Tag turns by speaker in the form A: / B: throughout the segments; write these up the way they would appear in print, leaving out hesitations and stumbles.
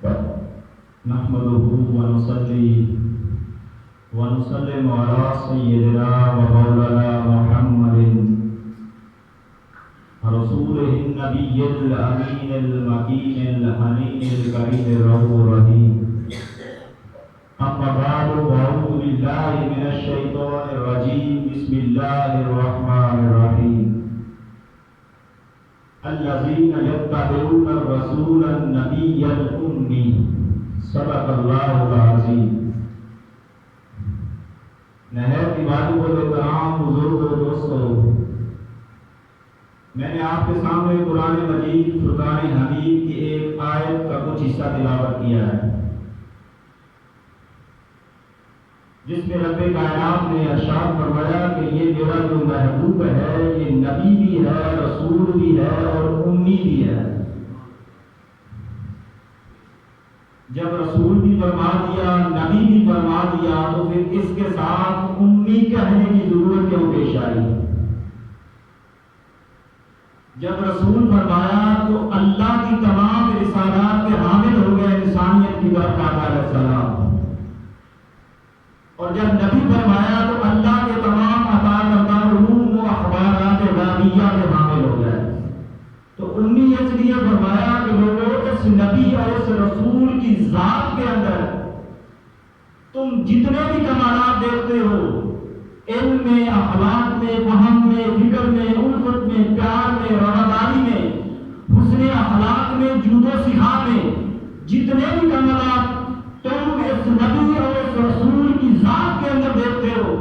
A: نحمده ونصلي ونسلم على سيدنا ومولانا محمد رسوله النبي الأمين المكين الحنين الكريم الرؤوف الرحيم. أما بعد فأعوذ بالله من الشيطان الرجيم. بسم الله الرحمن الرحيم. الذين يتبعون الرسول النبي الأمي صدق الله العظيم. نہایت عبادت و احترام بزرگ و دوستو، میں نے آپ کے سامنے قرآن مجید فرقان حمید کی ایک آیت کا کچھ حصہ تلاوت کیا ہے، جس میں رب کائنات نے ارشاد فرمایا کہ یہ میرا جو محبوب ہے یہ نبی بھی ہے، رسول بھی ہے اور امی بھی ہے. جب رسول بھی فرما دیا، نبی بھی فرما دیا، تو پھر اس کے ساتھ امی کہنے کی ضرورت کیوں پیش آئی؟ جب رسول فرمایا تو اللہ کی تمام رسالات کے حامل ہو گئے انسانیت کی برکات علیہ السلام، اور جب نبی فرمایا تو اللہ کے تمام عطا کردہ علوم و اخبارات غیبیہ کے حامل ہو گئے. تو امی اس لیے فرمایا کہ لوگوں اس نبی اور اس رسول کی ذات کے اندر تم جتنے بھی کمالات دیکھتے ہو، علم میں، اخلاق میں، فہم میں، فکر میں، الفت میں، پیار میں، رواداری میں، حسن اخلاق میں، جود و سخا میں، جتنے بھی کمالات تم اس نبی اور اس رسول کی ذات کے اندر دیکھتے ہو،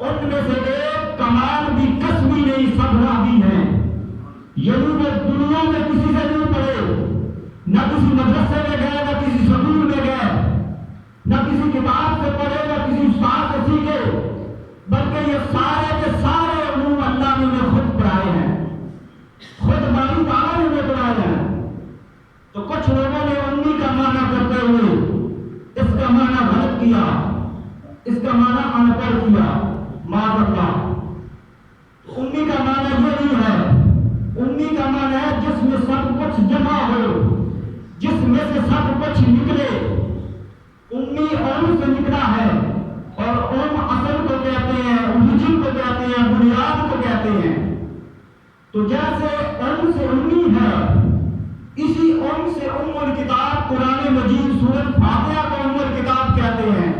A: ان میں سے ایک کمال بھی کسبی نہیں، سب راہی ہیں. یعنی وہ دنیا میں کسی سے نہیں پڑھے، نہ کسی مدرسے میں گئے، نہ کسی سکول میں گئے، نہ کسی کتاب سے پڑھے، نہ کسی استاد سے سیکھے، بلکہ یہ سارے کے سارے علوم اللہ نے انہیں خود پڑھائے ہیں، خود باری تعالیٰ نے انہیں پڑھائے ہیں. تو کچھ لوگوں نے امی کا معنی کرتے ہوئے اس کا معنی غلط کیا، اس کا معنی ان پڑھ کیا، معاذ اللہ. امی کا معنی یہ نہیں ہے. امی کا معنی ہے جس میں سب کچھ جمع ہو، جس میں سے سب کچھ نکلے. امی اون سے نکلا ہے، اور اون اصل کو کہتے ہیں، اوریجن کو کہتے ہیں، بنیاد کو کہتے ہیں. تو جیسے اون سے امی ہے، اسی اون سے ام الکتاب قرآن مجید سورۃ فاتحہ کو ام الکتاب کہتے ہیں.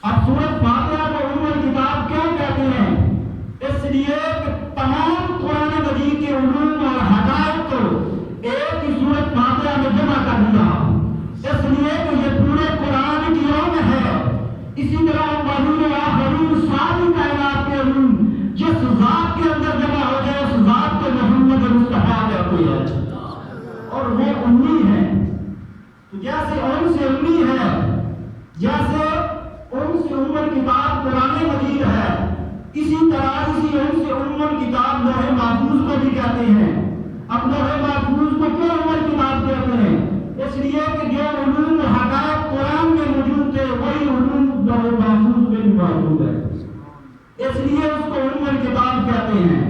A: اب سورۃ فاتحہ کو ام الکتاب کیوں کہتے ہیں؟ اس لیے کہ تمام قرآن مجید کے علوم اور حقائق کو ایک ہی سورۃ فاتحہ میں جمع کر دیا، اس لیے کہ یہ پورے قرآن کی علم ہے. اسی طرح اولین و آخرین ساری کائنات کے علوم جس ذات کے اندر جمع ہو جائے اس ذات کو محمد مصطفیٰ کہتے ہیں، اور وہ امی ہے. تو جیسے اون سے امی ہے، جیسے اون سے ام الکتاب قرآن مجید ہے، اسی طرح اسی اون سے ام الکتاب لوح محفوظ کو بھی کہتے ہیں. اب لوح محفوظ کو کیوں ام الکتاب کہتے ہیں؟ اس لیے کہ جو علوم و حقائق قرآن میں موجود تھے وہی علوم لوح محفوظ میں بھی موجود ہے، اس لیے اس کو ام الکتاب کہتے ہیں.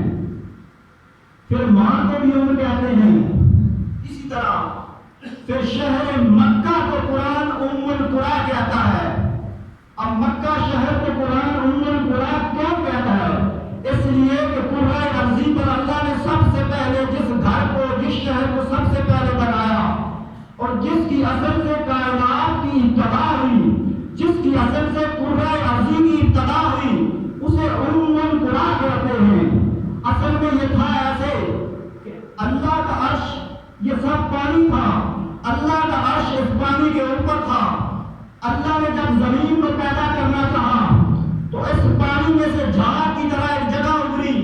A: پھر ماں کو بھی ام کہتے ہیں. اسی طرح پھر شہر مکہ کو قرآن ام القرا کہتا ہے. اب مکہ شہر کو قرآن ام القرا کیوں کہتا ہے؟ اس لیے کہ قرآن عظیم پر اللہ نے سب سے پہلے جس گھر کو، جس شہر کو سب سے پہلے بنایا، اور جس کی اصل سے کائنات کی ابتدا ہوئی، جس کی اصل سے قرآن عظیم کی ابتدا ہوئی، اسے ام القرا کہتے ہیں. اصل میں یہ تھا ایسے کہ اللہ کا عرش یہ سب پانی تھا، اللہ کا عرش اس پانی کے اوپر تھا. اللہ نے جب زمین کو پیدا کرنا چاہا تو اس پانی میں سے جھاگ کی طرح ایک جگہ ابھری،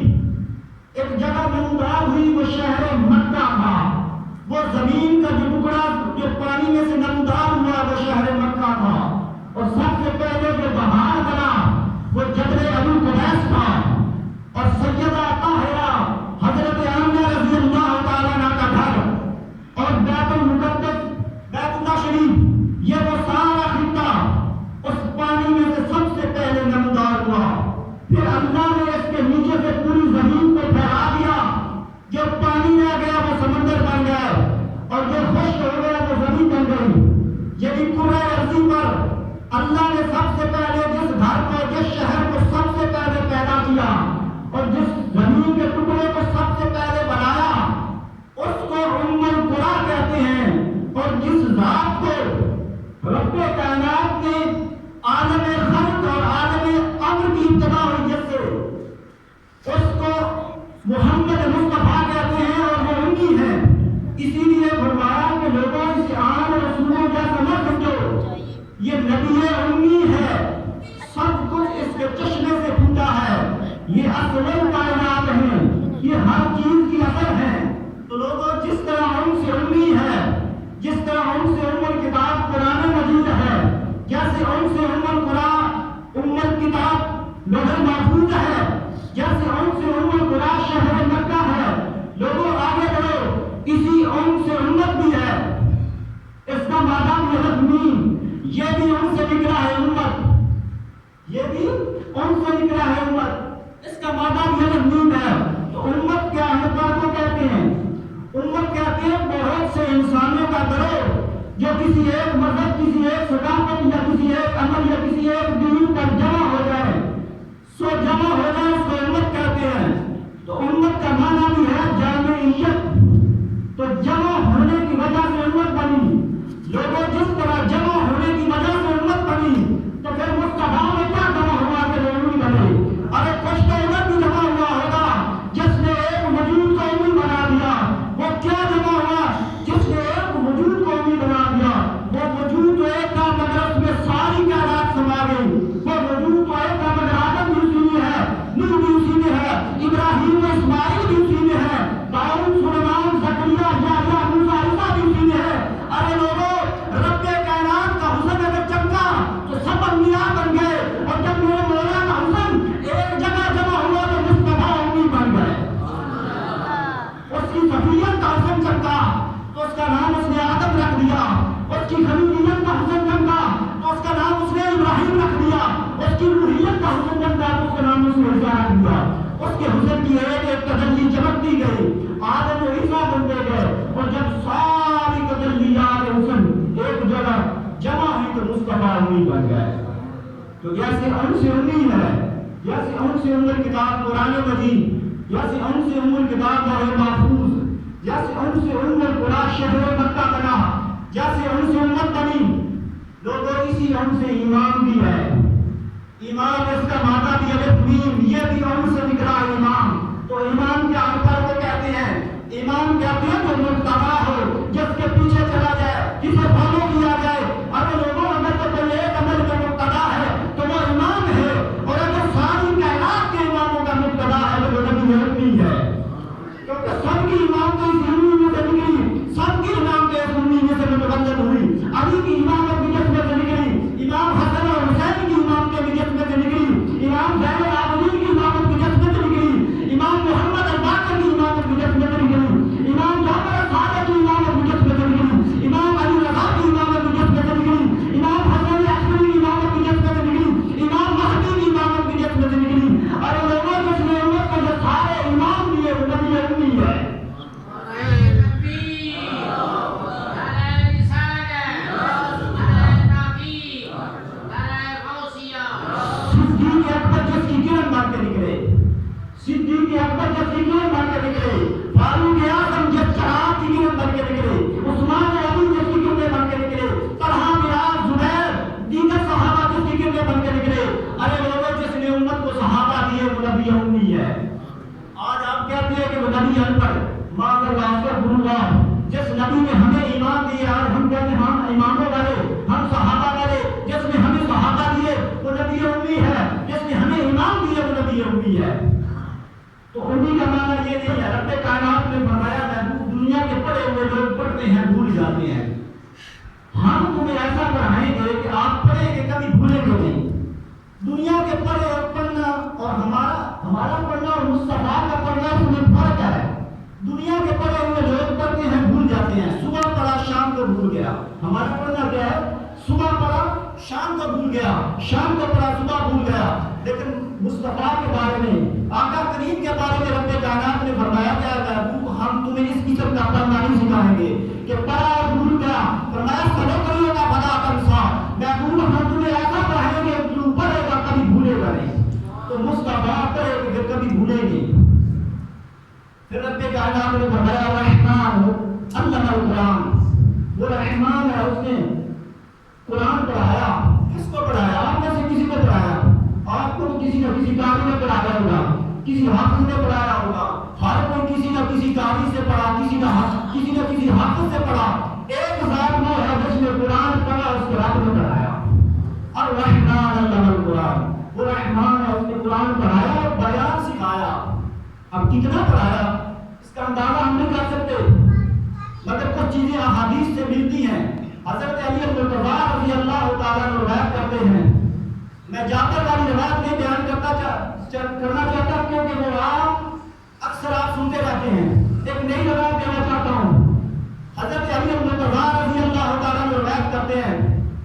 A: ایک جگہ نمودار ہوئی، وہ شہر مکہ تھا. وہ زمین کا جو ٹکڑا جو پانی میں سے نمودار ہوا وہ شہر مکہ تھا. اور سب سے پہلے جو بہار بنا وہ جبل ابو قبیس تھا، اور سیدہ طاہرہ حضرت آمنہ رضی اللہ تعالیٰ عنہ کا گھر، اور بیت المقدس، بیت اللہ شریف، یہ وہ سارا خطہ اس پانی میں سے سب سے پہلے نمودار ہوا. پھر اللہ نے اس کے نیچے سے پوری زمین کو پھیلا دیا، جو پانی رہ گیا وہ سمندر بن گیا، اور جو خشک ہو یہ نبی امی ہے، سب کچھ اس کے چشمے سے پھوٹا ہے، یہ اصل کائنات ہیں، یہ ہر چیز کی اثر ہے۔ تو لوگوں جس طرح ان سے امی ہے، جس طرح ان سے کتاب قرآن مجید ہے، جیسے ان سے کتاب لوح محفوظ ہے، جیسے ان سے شہر مکہ ہے، لوگوں آگے بڑھو، اسی ان سے امت بھی ہے۔ اس کا مادہ بھی یہ بھی ان سے نکلا ہے امت، یہ بھی ان سے نکلا ہے امت، اس کا مادہ بھی ہے۔ تو امت کیا ہے؟ کو کہتے ہیں امت کہتے ہیں بہت سے انسانوں کا گروہ جو کسی ایک مذہب، کسی ایک ثقافت یا کسی ایک عمل یا کسی ایک دین پر جمع ہو جائے، جمع ہو جائے، اس کو امت کہتے ہیں۔ تو امت کا معنی بھی ہے جامعیت، تو جمع ہونے کی وجہ سے امت بنی۔ لوگوں جس طرح جمع ہونے کی وجہ سے امت بنی، تو پھر مصطفیٰ میں کیا جمع ہوا کہ وہ امت بنے؟ ارے کچھ تو امت بھی جمع ہوا ہوگا جس نے ایک وجود کو امت بنا دیا۔ وہ کیا جمع ہوا؟ جس نے ایک وجود کو امت بنا دیا، وہ وجود تو ایک تھا مگر اس میں ساری کائنات سما گئی۔ وہ وجود تو ایک تھا مگر آدم بھی اسی میں ہے، نوح بھی اسی میں ہے، ابراہیم و اسماعیل بھی اسی میں ہے، داؤد، سلیمان، زکریا، یحییٰ، موسیٰ، عیسیٰ بھی اسی میں ہے۔ ارے لوگوں رب کائنات کا حسن اگر چمکا تو سب انبیاء بن گئے، اور جب میرے مولا کا حسن ایک جگہ جمع ہوا تو مصطفیٰ امی بن گئے۔ اس کی صفیت کا حسن چمکا تو اس کا نام اس نے آدم رکھ دیا، اس کی خلیلیت کا حسن چمکا تو اس کا نام اس نے ابراہیم رکھ دیا، اس کی روحیت کا حسن چمکا تو اس کا نام اس نے عیسیٰ رکھ دیا۔ اس کے حسن کی ایک ایک تجلی چمکتی گئی، آدم و عیسیٰ بنتے گئے، اور جب ساری تجلیات حسن ایک جگہ جمع ہوئی تو مصطفیٰ امی بن گئے۔ تو جیسے ان سے امی ہے، جیسے ان سے کتاب قرآن مجید، جیسے ان سے کتاب لوح محفوظ، جیسے ان سے شہر مکہ بنا، جیسے ان سے امت بنی، لوگوں اسی ان سے ایمان بھی ہے۔ ایمان اس کا مادہ بھی الف، یہ بھی ان سے نکلا ایمان۔ تو ایمان کیا اوپر کو کہتے ہیں؟ ایمان کہتے ہیں جو متبع ہو، جس کے پیچھے چلا جائے، جسے فالو کیا جائے۔ اگر لوگوں اندر تو کوئی ایک عمل میں مبتدا ہے تو وہ ایمان ہے، اور اگر ساری کائنات کے ایمانوں کا مبتدا ہے تو وہ نبی امی ہے، کیونکہ سب کی ایمان تو اس امی میں سے نکلی، سب کی ایمان تو اس امی میں سے متولد ہوئی۔ علی کی ایمان کے جسم میں سے نکلی، امام حسن اور حسین کی ایمان کے جسم میں سے نکلی، امام زین العابدین کی ایمان کے جسم میں سے نکلی، امام محمد الباقر کی ایمان کے جسم میں سے نکلی، امام جعفر صادق کی ایمان کے جسم میں سے نکلی، امام علی رضا کی ایمان کے جسم میں سے نکلی، امام حسن عسکری کی ایمان کے جسم میں سے نکلی، امام مہدی کی ایمان کے جسم میں سے نکلی۔ اور لوگوں جس نے امت کو جو سارے ایمان دیے وہ نبی امی ہے۔ صدیق اکبر جس کی کرن بن کے نکلے، صدیق اکبر جس کی کرن بن کے نکلے، فاروق اعظم جس چراغ کی کرن بن کے نکلے، عثمان غنی جس کی کرن بن کے نکلے، طلحہ، بلال، زبیر، دیگر صحابہ جس کی کرن بن کے نکلے۔ ارے لوگوں جس نے امت کو صحابہ دیے وہ نبی امی ہے۔ آج آپ کہتے ہیں کہ وہ نبی ان پڑھ، معاذ اللہ استغفر اللہ۔ جس نبی نے ہمیں ایمان دیے، آج ہم کہتے ہیں ہم ایمانوں والے، ہم صحابہ والے، جس نے ہمیں صحابہ دیے وہ نبی امی ہے، جس نے ہمیں ایمان دیے وہ نبی امی ہے۔ تو امی کا معنی یہ نہیں ہے، رب کائنات نے فرمایا محبوب دنیا کے پڑھے ہوئے لوگ پڑھتے ہیں بھول جاتے ہیں، ہم تمہیں ایسا پڑھائیں گے کہ آپ پڑھیں گے کبھی بھولیں گے نہیں۔ دنیا کے پڑھے اور پڑھنا اور ہمارا پڑھنا اور مصطفیٰ کا پڑھنا اس میں فرق ہے۔ دنیا کے پڑھے ہوئے لوگ پڑھتے ہیں بھول جاتے ہیں، صبح پڑھا شام کو بھول گیا۔ ہمارا پڑھنا کیا ہے؟ صبح پڑھا شام کو بھول گیا، شام کو پڑھا صبح بھول گیا۔ لیکن مصطفیٰ کے بارے میں، آقا کریم کے بارے میں رب کائنات نے فرمایا کیا ہے؟ ہم تمہیں اس قسم کا پڑھنا نہیں سکھائیں گے کہ پڑھا اور بھول گیا۔ فرمایا سلو کریے گا بلا تنسا، محبوب ہم تمہیں ایسا پڑھائیں گے تو پڑھے گا کبھی بھولے گا نہیں۔ تو مصطفیٰ پڑھے گا پھر کبھی بھولے گی۔ پھر رب کائنات نے فرمایا رحمان علم القرآن، وہ رحمان ہے، اس نے قرآن پڑھایا۔ کس کو پڑھایا؟ آپ میں سے کسی کو پڑھایا، آپ کو کسی نہ کسی قاری نے پڑھایا ہوگا، کسی حافظ نے پڑھایا ہوگا، ہر کوئی کسی نہ کسی قاری سے پڑھا، کسی نہ کسی حافظ سے پڑھا۔ ایک ذات وہ ہے جس نے قرآن پڑھا، اس کے رب نے پڑھایا۔ کتنا پڑھایا اس کا اندازہ ہم نہیں کر سکتے، مگر کچھ چیزیں احادیث سے ملتی ہیں۔ حضرت علی المرتضیٰ رضی اللہ تعالیٰ عنہ روایت کرتے ہیں، میں جابر والی روایت نہیں بیان کرنا چاہتا کیونکہ وہ اکثر آپ سنتے رہتے ہیں، ایک نئی روایت دینا چاہتا ہوں۔ حضرت علی المرتضیٰ رضی اللہ تعالیٰ عنہ روایت کرتے ہیں،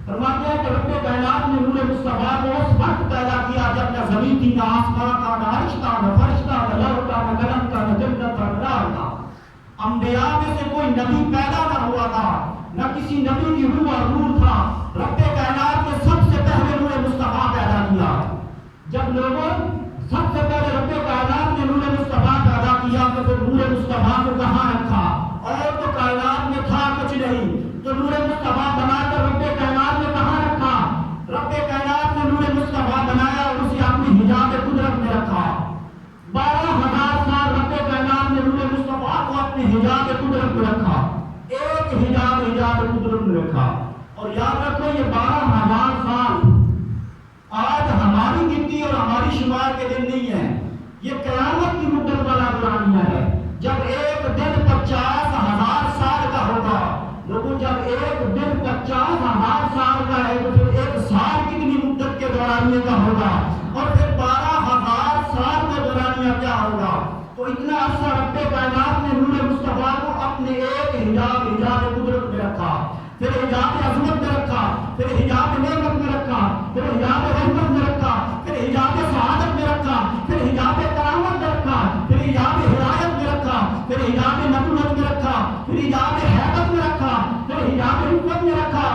A: فرماتے ہیں کہ رب کائنات نے نور مصطفیٰ کو اس وقت پیدا کیا جب نہ زمین تھی، نہ آسمان تھا، نہ عرش تھا، نہ فرش تھا، نہ لوح تھا، نہ قلم تھا، نہ جنت تھا، نہ نار تھا۔ انبیاء میں سے کوئی نبی پیدا نہ ہوا تھا، نہ کسی نبی کی روح اور نور تھا۔ رب کائنات نے سب سے پہلے نور مصطفیٰ پیدا کیا۔ جب لوگوں سب سے پہلے رب کائنات نے نور مصطفیٰ پیدا کیا تو پھر نور مصطفیٰ کو کہاں رکھا؟ اور تو کائنات میں تھا کچھ نہیں، تو نور مصطفیٰ بنا کر رب کائنات نے کہاں رکھا؟ رب کائنات نے نور مصطفیٰ بنایا اور اسے اپنی حجاب قدرت میں رکھا۔ 12,000 سال رب کائنات نے نور مصطفیٰ کو اپنی حجاب قدرت میں رکھا، ایک حجاب قدرت میں رکھا۔ اور یاد رکھو یہ 12,000 سال آج ہماری گنتی اور ہماری شمار کے دن نہیں ہے، یہ قیامت کی مدت والا دورانیہ ہے۔ جب ایک دن 50,000 سال کا ہوگا، لوگوں جب ایک دن 50,000 سال کا ہے تو پھر ایک سال کتنی مدت کے دورانیے کا ہوگا، اور پھر 12,000 سال کا دورانیہ کیا ہوگا؟ تو اتنا عرصہ رب کائنات نے نور مصطفیٰ کو اپنے ایک حجاب قدرت میں رکھا، پھر حجاب عظمت میں رکھا، پھر حجاب نعمت میں رکھا، پھر حجاب رحمت میں رکھا، پھر حجاب سعادت میں رکھا، پھر حجاب کرامت میں رکھا، پھر حجاب ہدایت میں رکھا، پھر حجاب نبوت میں رکھا، پھر حجاب حیبت میں رکھا، پھر حجاب رتبت میں رکھا،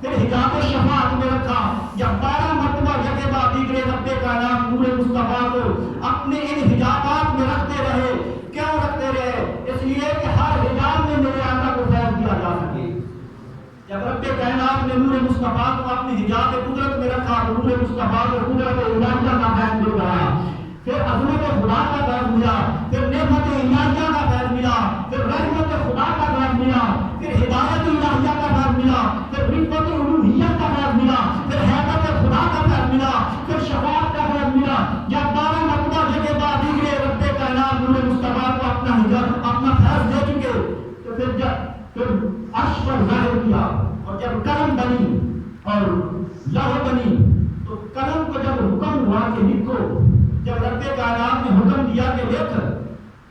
A: پھر حجاب شفاعت میں رکھا۔ جب 12 مرتبہ یکے بعد دیگرے رب کائنات نور مصطفیٰ کو اپنے ان حجابات میں رکھتے رہے۔ کیوں رکھتے رہے؟ اس لیے کہ ہر حجاب میں میرے آقا کو فیض دیا جا سکے۔ جب رب کائنات نے نور مصطفیٰ کو اپنی حجاب قدرت میں رکھا تو نور مصطفیٰ کو قدرت الہیہ کا فیض مل رہا، پھر عظمت خدا کا فیض ملا، پھر نعمت الہیہ کا فیض ملا، پھر رحمت خدا کا فیض ملا، پھر ہدایت الہیہ کا فیض ملا، پھر رتبت الوہیت کا فیض ملا، پھر حیبت خدا کا فیض ملا، پھر شفاعت کا فیض ملا۔ جب 12 مرتبہ کے بعد دیگرے رب کائنات نور مصطفیٰ کو اپنا حجاب اپنا فیض دے چکے تو پھر عرش پر ظاہر کیا، اور جب قلم بنی اور لوح بنی تو قلم کو جب حکم ہوا کہ لکھو، جب رب کائنات نے حکم دیا کہ لکھ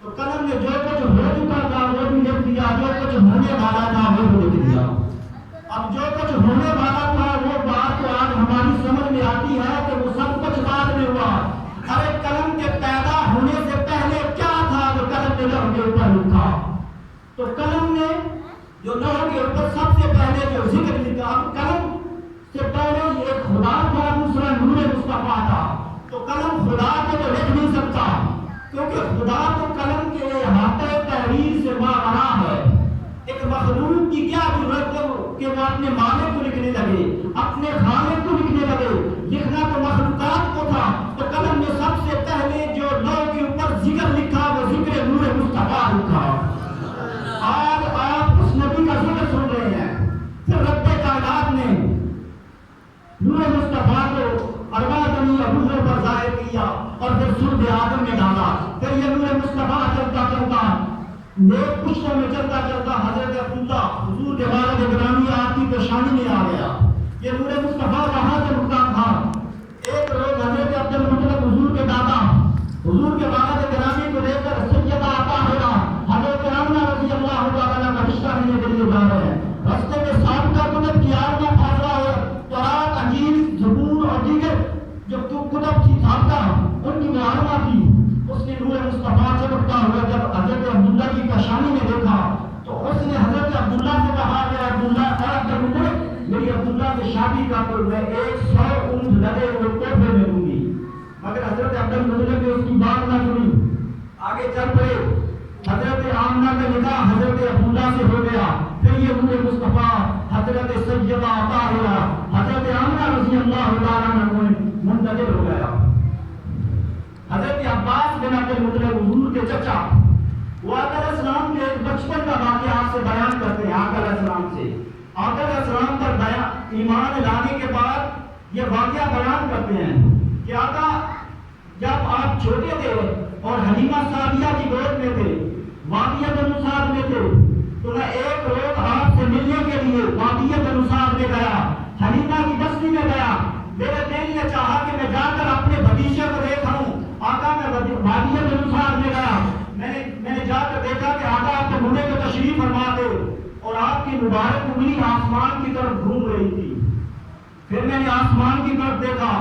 A: تو قلم نے جو کچھ ہو چکا تھا وہ بھی لکھ دیا، جو کچھ ہونے والا تھا وہ بھی لکھ دیا۔ اب جو کچھ ہونے والا تھا وہ بات تو آج ہماری سمجھ میں آتی ہے کہ وہ سب کچھ بعد میں ہوا۔ ارے قلم کے پیدا ہونے سے پہلے کیا تھا جو قلم نے لوح کے اوپر لکھا؟ تو قلم نے جو لوح کے اوپر سب سے پہلے جو ذکر لکھا، قلم سے پہلے ایک خدا تھا، دوسرا نور مصطفیٰ تھا۔ تو قلم خدا کو تو لکھ نہیں سکتا کیونکہ خدا تو قلم کے احاطے تحریر سے ماورا ہے۔ ایک مخلوق کی کیا ضرورت ہے کہ وہ اپنے مالک کو لکھنے لگے، اپنے خالق کو لکھنے لگے؟ لکھنا تو مخلوقات کو تھا۔ تو قلم نے سب سے پہلے جو لوح کے اوپر ذکر لکھا وہ ذکر نور مصطفیٰ لکھا۔ آج آپ اس نبی کا ذکر سن رہے ہیں، پھر رب کائنات نے نور مصطفیٰ کو ارواحنی ابوذر پر ظاہر کیا اور پھر سورۃ آدم میں ڈالا۔ پھر یہ نور مصطفیٰ چلتا چلتا نیک پشتوں میں چلتا چلتا حضرت عبداللہ حضور کے والد گرامی آپ کی پیشانی میں آ گیا۔ یہ نور مصطفیٰ وہاں سے رکتا تھا۔ ایک روز حضرت عبدالمطلب حضور کے دادا حضور کے والد گرامی کو لے کر سیدہ طاہرہ حضرت آمنہ رضی اللہ تعالیٰ کا رشتہ لینے کے لیے جا رہے ہیں۔ رستے میں سابقہ کتب کی آرما فاصلہ ہو، تورات، انجیل، زبور اور دیگر جو کتب تھی سابقہ ان کی معلومہ تھی۔ اس نے نور مصطفیٰ چمکتا ہوا جب حضرت عبداللہ کی پیشانی میں دیکھا تو اس نے حضرت عبداللہ سے کہا کہ عبداللہ میری عبداللہ سے شادی کا تو میں 100 اونٹ لگے ہوئے تحفے میں دوں گی، مگر حضرت عبدالمطلب نے اس کی بات نہ سنی، آگے چل پڑے۔ حضرت آمنہ کا نکاح حضرت عبداللہ سے ہو گیا۔ پھر یہ نور مصطفیٰ حضرت سیدہ طاہرہ حضرت آمنہ رضی اللہ تعالیٰ عنہ منتقل ہو گیا۔ حضرت عباس بن عبدالمطلب حضور کے چچا وہ آقا علیہ السلام کے بچپن کا واقعہ آپ سے بیان کرتے ہیں۔ آقا علیہ السلام سے آقا علیہ السلام پر ایمان لانے کے بعد یہ واقعہ بیان کرتے ہیں کہ آقا جب آپ چھوٹے تھے اور حلیمہ سعدیہ کی گود میں تھے، وادی بنو سعد میں تھے، تو میں ایک روز آپ سے ملنے کے لیے وادی بنو سعد میں گیا، حلیمہ کی بستی میں گیا، میرے دل نے چاہا کہ میں جا کر اپنے بھتیجے کو دیکھوں۔ آقا میں وادی بنو سعد میں گیا، میں نے جا کر دیکھا کہ آقا آپ کے منہ کو تشریف فرما تھے اور آپ کی مبارک انگلی آسمان کی طرف گھوم رہی تھی۔ پھر میں نے آسمان کی طرف دیکھا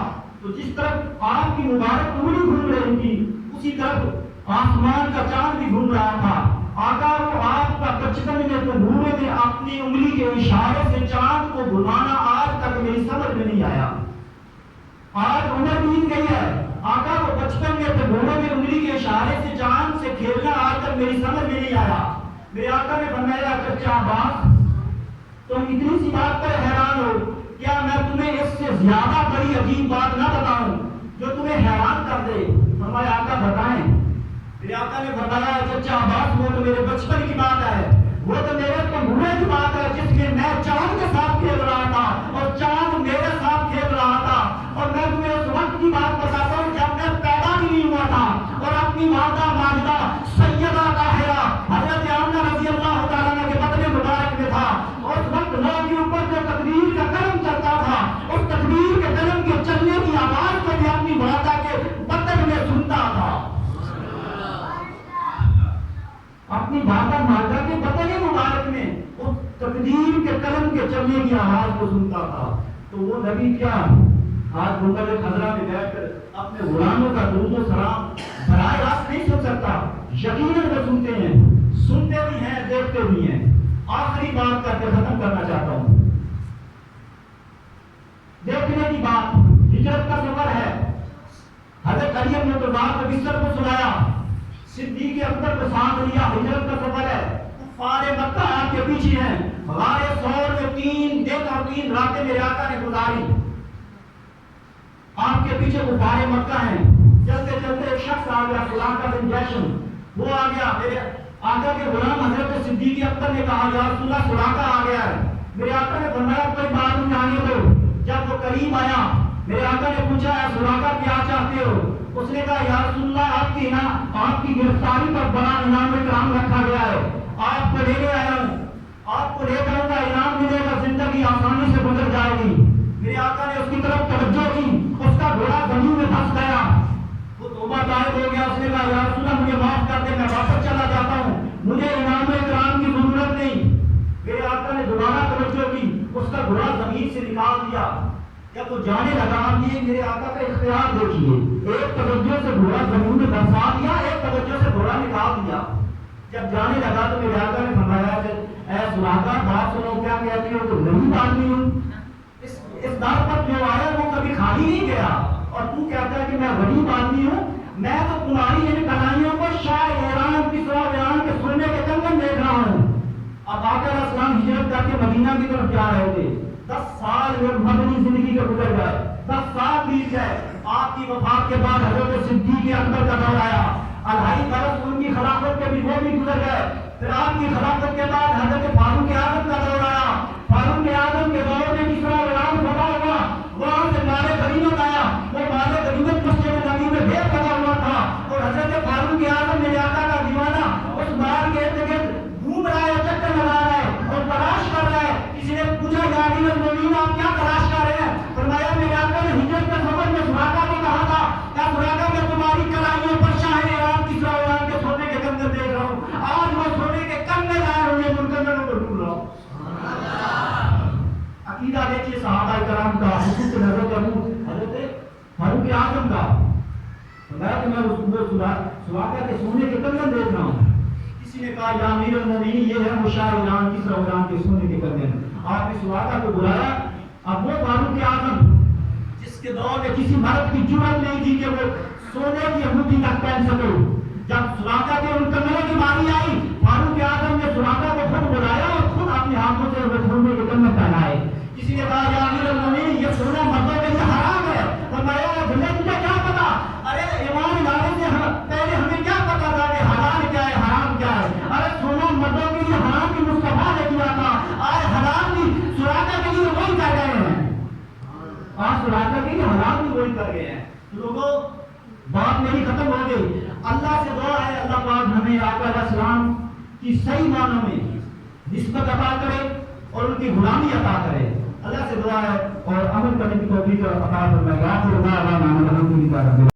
A: تو جس طرف آپ کی مبارک انگلی گھوم رہی تھی اسی طرف آسمان کا چاند بھی گھوم رہا تھا۔ آقا وہ آپ کا بچپن میں تو گھومے میں اپنی انگلی کے اشارے سے چاند کو گھمانا آج تک میری سمجھ میں نہیں آیا۔ آج عمر بیت گئی ہے، آقا وہ بچپن میں تو گھومے میں انگلی کے اشارے سے چاند سے کھیلنا آج تک میری سمجھ میں نہیں آیا۔ میرے آقا نے فرمایا چچا عباس تم اتنی سی بات پر حیران ہو، کیا میں تمہیں اس سے زیادہ بڑی عجیب بات نہ بتاؤں جو تمہیں حیران کر دے؟ فرمایا آقا بتائیں۔ میرے آقا نے بتایا چچا عباس وہ تو میرے بچپن کی بات ہے، وہ تو میرے پنگھوڑے کی بات ہے جس میں میں چاند کے ساتھ کھیل رہا تھا اور چاند میرے ساتھ کھیل رہا تھا۔ اور میں تمہیں اس وقت کی بات بتاتا ہوں جب میں پیدا بھی نہیں ہوا تھا اور اپنی والدہ ماجدہ سیدہ طاہرہ حضرت آمنہ رضی اللہ تعالیٰ عنہ کے بدن مبارک میں تھا، اور اس وقت نو کے اوپر جو تقدیر کا قلم چلتا تھا اس تقدیر کے قلم کے چلنے کی آواز کو بھی اپنی والدہ کے بدن میں سنتا تھا، اپنی والدہ ماجدہ کے بدن مبارک میں اس تقدیر کے قلم کے چلنے کی آواز کو سنتا تھا۔ تو وہ نبی کیا آج منتظر خضرہ میں بیٹھ کر اپنے غلاموں کا درود و سلام براہ راست نہیں سن سکتا؟ یقیناً وہ سنتے ہیں، سنتے بھی ہیں، دیکھتے بھی ہیں۔ آخری بات کر کے ختم کرنا چاہتا ہوں۔ دیکھنے کی بات ہجرت کا سفر ہے، حضرت علی بن ابی طالب نے بستر کو سلایا، صدیق اکبر کو ساتھ لیا، ہجرت کا سفر ہے، کفار مکہ آپ کے پیچھے ہیں، غار ثور میں 3 دن اور 3 راتیں میرے آقا نے گزاری، آپ کے پیچھے کفار مکہ ہیں۔ چلتے چلتے ایک شخص آ گیا سراقہ بن جیشم، وہ آ گیا، میرے آقا کے غلام حضرت صدیق اکبر نے کہا یا رسول اللہ سراقہ آ گیا ہے۔ میرے آقا نے فرمایا کوئی بات نہیں آنے دو۔ جب وہ قریب آیا میرے آقا نے پوچھا ہے سراقہ کیا چاہتے ہو؟ اس نے کہا یا رسول اللہ آپ کی گرفتاری پر بڑا انعام اکرام رکھا گیا ہے، آپ کو لینے آیا ہوں، آپ کو لے جاؤں گا، انعام ملے گا، زندگی آسانی سے گزر جائے گی۔ میرے آقا نے اس کی طرف توجہ کی، اس کا گھوڑا زمین میں پھنس گیا، وہ توبہ طائب ہو گیا، اس نے کہا یا رسول اللہ مجھے معاف کر دے، میں واپس چلا جاتا ہوں، مجھے انعام اکرام کی ضرورت نہیں۔ میرے آقا نے دوبارہ توجہ کی، اس کا گھوڑا زمین سے نکال دیا، جب وہ جانے لگا یہ میرے آقا کا اختیار دیکھیے، ایک توجہ سے گھوڑا زمین میں دھسا دیا، ایک توجہ سے گھوڑا نکال دیا۔ جب جانے لگا تو میرے آقا نے فرمایا اے سراقہ بات سنو، کیا کہتی ہو تم غریب آدمی ہوں، اس دار پر جو آیا وہ کبھی خالی نہیں گیا، اور تو کہتا ہے کہ میں غریب آدمی ہوں، میں تو تمہاری ان کہانیوں کو شاہ ایران کسریٰ ایران کے سونے کے کنگن دیکھ رہا ہوں۔ اب آقا علیہ السلام ہجرت کر کے مدینہ کی طرف جا رہے تھے، 10 سال میں مدنی زندگی کے گزر گئے، 10 سال بیت گئے، آپ کی وفات کے بعد حضرت صدیق اکبر کا دور آیا، 2.5 برس ان کی خلافت کے بھی وہ بھی گزر گئے، پھر آپ کی خلافت کے بعد حضرت فاروق اعظم کا دور آیا، فاروق اعظم کے دور میں کسریٰ ایران فتح ہوا، وہاں سے مال غنیمت آیا، وہ مال غنیمت مسجد نبی میں ڈھیر لگا ہوا تھا، اور حضرت فاروق اعظم میرے آقا کا دیوانہ اس مال کے ارد گرد گھوم رہا ہے، چکر لگا رہا ہے اور تلاش کر رہا ہے۔ کسی نے پوچھا یا امیر المومنین آپ کیا تلاش کر رہے ہیں؟ فرمایا میرے آقا نے ہجرت کے سفر میں سراقہ کو کہا تھا یا سراقہ میں تمہاری کلائیوں پر شاہ ایران کسریٰ ایران کے سونے کے کنگن دیکھ رہا ہوں، آج وہ سونے کے کنگن آئے ہوئے منتظروں کو ڈھونڈ رہا ہوں۔ عقیدہ دیکھیے صحابہ کرام کا، حضرت حضرت فاروق اعظم کا، فرمایا کہ میں وہ سراقہ کے سونے کے کنگن دیکھ رہا ہوں۔ کسی نے کہا یا امیر المومنین یہ ہے وہ شاہ ایران کسریٰ ایران کے سونے کے کنگن۔ آپ نے سراقہ کو بلایا، اب وہ فاروق اعظم جس کے دور میں کسی مرد کی جرأت نہیں تھی کہ وہ سونے کی انگوٹھی تک پہن سکے، جب سراقہ کے ان کنگنوں کی باری آئی فاروق اعظم نے سراقہ کو خود بلایا اور خود اپنے ہاتھوں سے وہ سونے کے کنگن پہنائے۔ کسی نے کہا یا امیر المومنین یہ سونا مردوں کے لیے حرام ہے، فرمایا تجھے کیا پتا، ارے ایمان لانے سے پہلے ہمیں کیا پتا تھا کہ حلال کیا ہے حرام کیا ہے، ارے سونا مردوں کے لیے حرام کی مصطفیٰ نے کیا تھا، آج حرام بھی سراقہ کے لیے وہی کر گئے ہیں، آج سراقہ کے لیے حرام بھی وہی کر گئے ہیں۔ لوگوں بات میری ختم ہو گئی، اللہ سے دعا ہے اللہ پاک ہمیں آقا علیہ السلام کی صحیح معنوں میں نسبت عطا کرے اور ان کی غلامی عطا کرے. اللہ سے دعا ہے اور عمل کرنے کی توفیق عطا فرمائے.